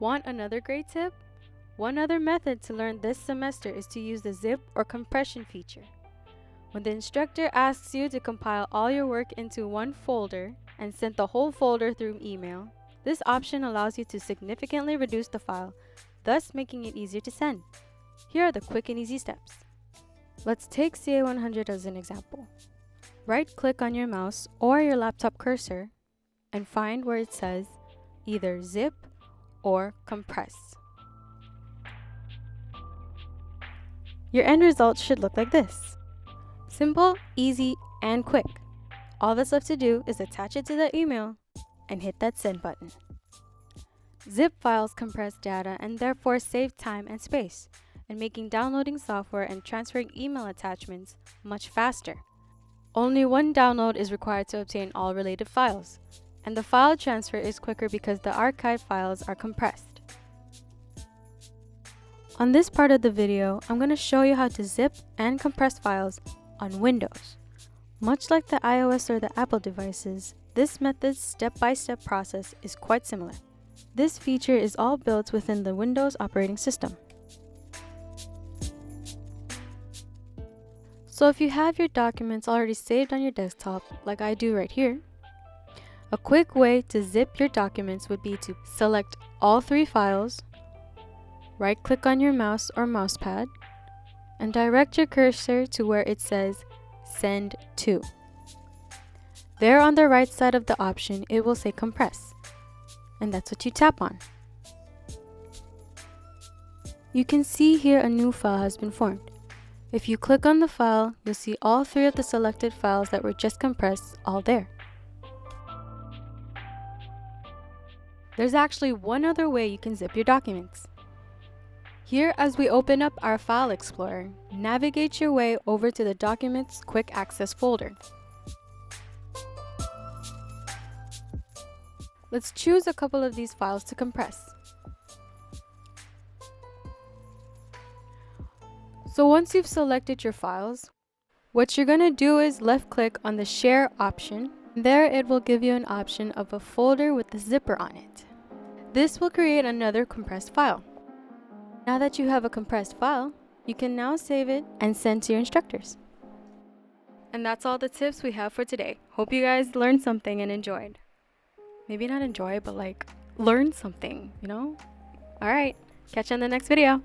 Want another great tip? One other method to learn this semester is to use the zip or compression feature. When the instructor asks you to compile all your work into one folder and send the whole folder through email, this option allows you to significantly reduce the file, thus making it easier to send. Here are the quick and easy steps. Let's take CA100 as an example. Right-click on your mouse or your laptop cursor and find where it says either zip or compress. Your end result should look like this. Simple, easy, and quick. All that's left to do is attach it to the email and hit that send button. Zip files compress data and therefore save time and space, and making downloading software and transferring email attachments much faster. Only one download is required to obtain all related files, and the file transfer is quicker because the archive files are compressed. On this part of the video, I'm going to show you how to zip and compress files on Windows. Much like the iOS or the Apple devices, this method's step-by-step process is quite similar. This feature is all built within the Windows operating system. So if you have your documents already saved on your desktop, like I do right here, a quick way to zip your documents would be to select all three files, right-click on your mouse or mousepad, and direct your cursor to where it says Send To. There on the right side of the option, it will say Compress, and that's what you tap on. You can see here a new file has been formed. If you click on the file, you'll see all three of the selected files that were just compressed all there. There's actually one other way you can zip your documents. Here, as we open up our File Explorer, navigate your way over to the Documents Quick Access folder. Let's choose a couple of these files to compress. So once you've selected your files, what you're going to do is left-click on the Share option. There it will give you an option of a folder with the zipper on it. This will create another compressed file. Now that you have a compressed file, you can now save it and send to your instructors. And that's all the tips we have for today. Hope you guys learned something and enjoyed. Maybe not enjoy, but like learn something, you know? Alright, catch you on the next video.